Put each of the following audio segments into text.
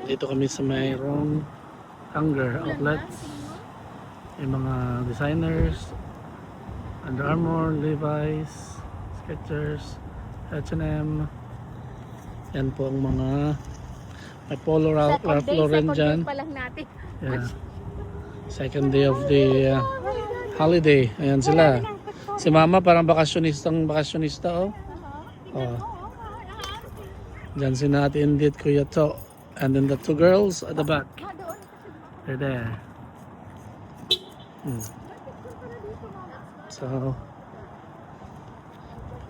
Dito kami sa mayroong Hanger outlets. May mga designers, Under Armour, Levi's, Skechers, H&M. Yan po ang mga may Polo Ralph Lauren dyan. Pa lang natin. Yeah. Second day of the holiday. Ayan sila. Si Mama parang bakasyonista, oh. Oh. Diyan si Nati Indit, Kuya To. And then the two girls at the back. They're there. So,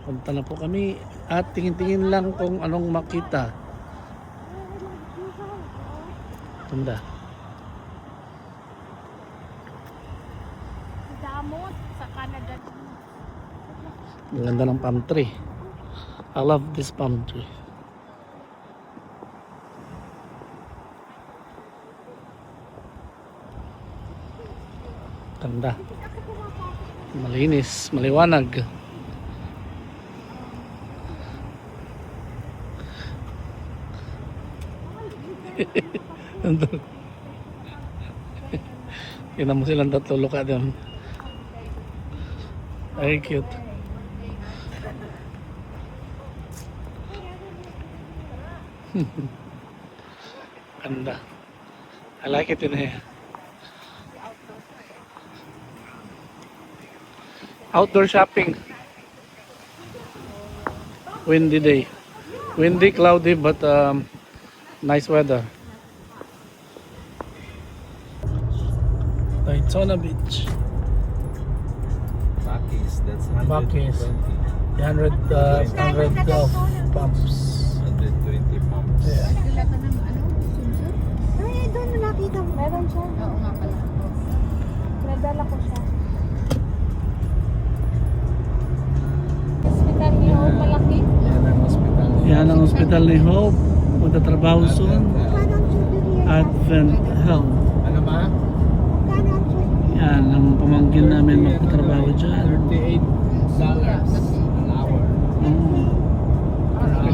punta na po kami at tingin-tingin lang kung anong makita. Tunda. Damot sa Canada. Ang ganda ng palm tree. I love this palm tree. Ganda. Malinis, maliwanag. Tingnan mo silang tatlo, look at them. Very cute. Ganda. I like it in here. Outdoor shopping. Windy day. Windy, cloudy, but nice weather. Daytona Beach. Bakis, that's Bakis. 120. 100 of pumps. 120 pumps. Yeah. Sila ka ng ano? Sunsun? Ay, doon mo nakita mo. Meron siya. Oo nga pala. Nadala ko siya. Hospital ni Hope malaki. Yan ang hospital. Yan ang hospital ni Hope. Magtatrabaho soon. Kano ang surgery? Advent Health. Ano ba? Kano ang surgery? Yan ang pamangkin namin magtatrabaho dyan. $38 an hour.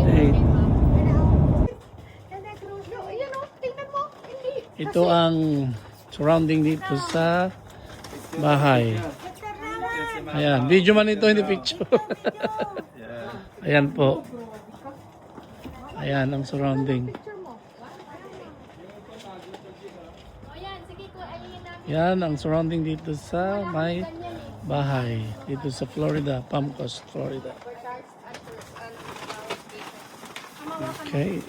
38. Ayan o, tingnan mo. Hindi. Ito ang surrounding dito sa bahay. Ayan, video man ito, hindi picture. Ayan po. Ayan ang surrounding. Yan ang surrounding dito sa may bahay. Dito sa Florida, Palm Coast, Florida. Okay.